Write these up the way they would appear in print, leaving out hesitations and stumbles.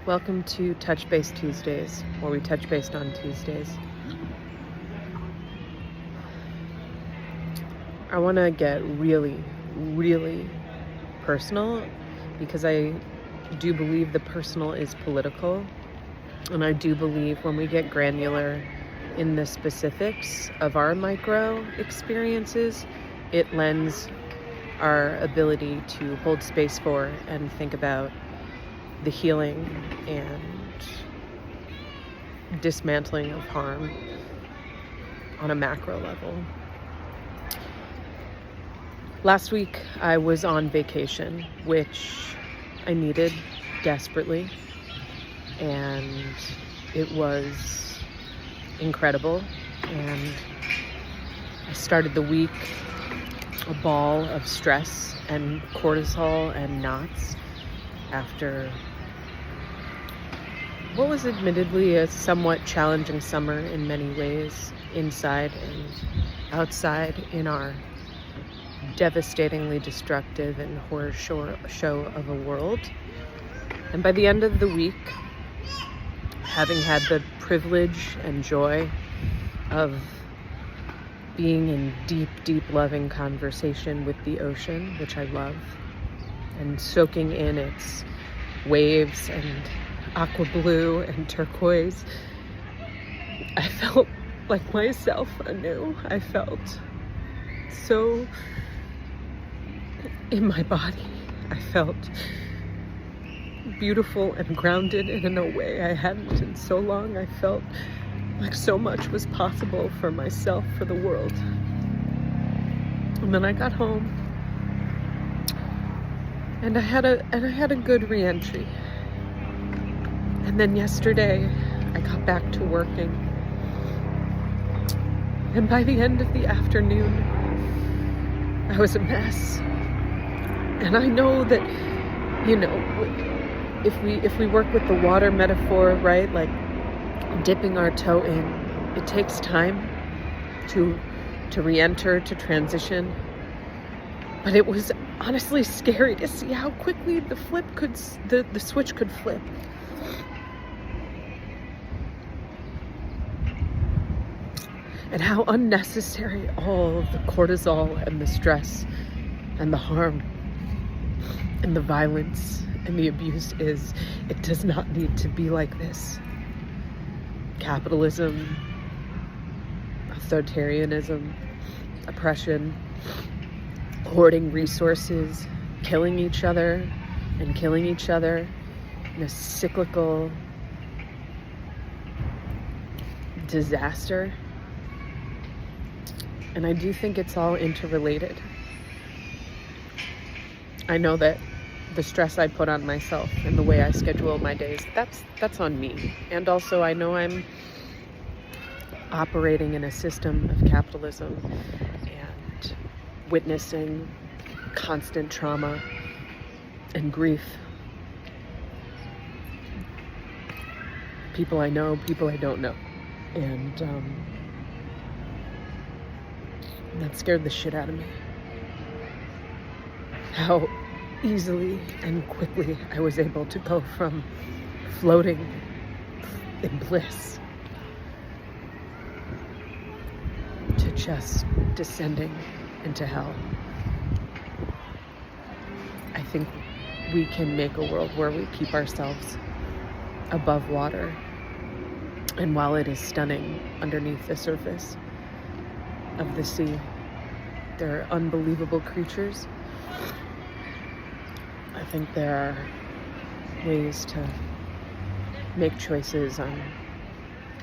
Welcome to Touch Base Tuesdays, where we touch base on Tuesdays. I want to get really, really personal because I do believe the personal is political, and I do believe when we get granular in the specifics of our micro experiences, it lends our ability to hold space for and think about the healing and dismantling of harm on a macro level. Last week I was on vacation, which I needed desperately, and it was incredible. And I started the week a ball of stress and cortisol and knots after what was admittedly a somewhat challenging summer in many ways, inside and outside in our devastatingly destructive and horror show of a world. And by the end of the week, having had the privilege and joy of being in deep, deep loving conversation with the ocean, which I love, and soaking in its waves and aqua blue and turquoise, I felt like myself anew. I felt so in my body. I felt beautiful and grounded, and in a way I hadn't in so long. I felt like so much was possible for myself, for the world. And then I got home, and I had a good re-entry. And then yesterday I got back to working, and by the end of the afternoon I was a mess. And I know that, if we work with the water metaphor, right, like dipping our toe in, it takes time to re-enter, to transition. But it was honestly scary to see how quickly the switch could flip. And how unnecessary all of the cortisol and the stress and the harm and the violence and the abuse is. It does not need to be like this. Capitalism, authoritarianism, oppression, hoarding resources, killing each other in a cyclical disaster. And I do think it's all interrelated. I know that the stress I put on myself and the way I schedule my days, that's on me. And also I know I'm operating in a system of capitalism and witnessing constant trauma and grief. People I know, people I don't know. And that scared the shit out of me. How easily and quickly I was able to go from floating in bliss to just descending into hell. I think we can make a world where we keep ourselves above water. And while it is stunning underneath the surface of the sea, there are unbelievable creatures. I think there are ways to make choices on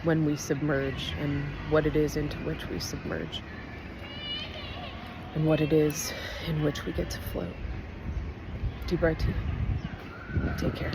when we submerge and what it is into which we submerge and what it is in which we get to float. Deep breath. Take care.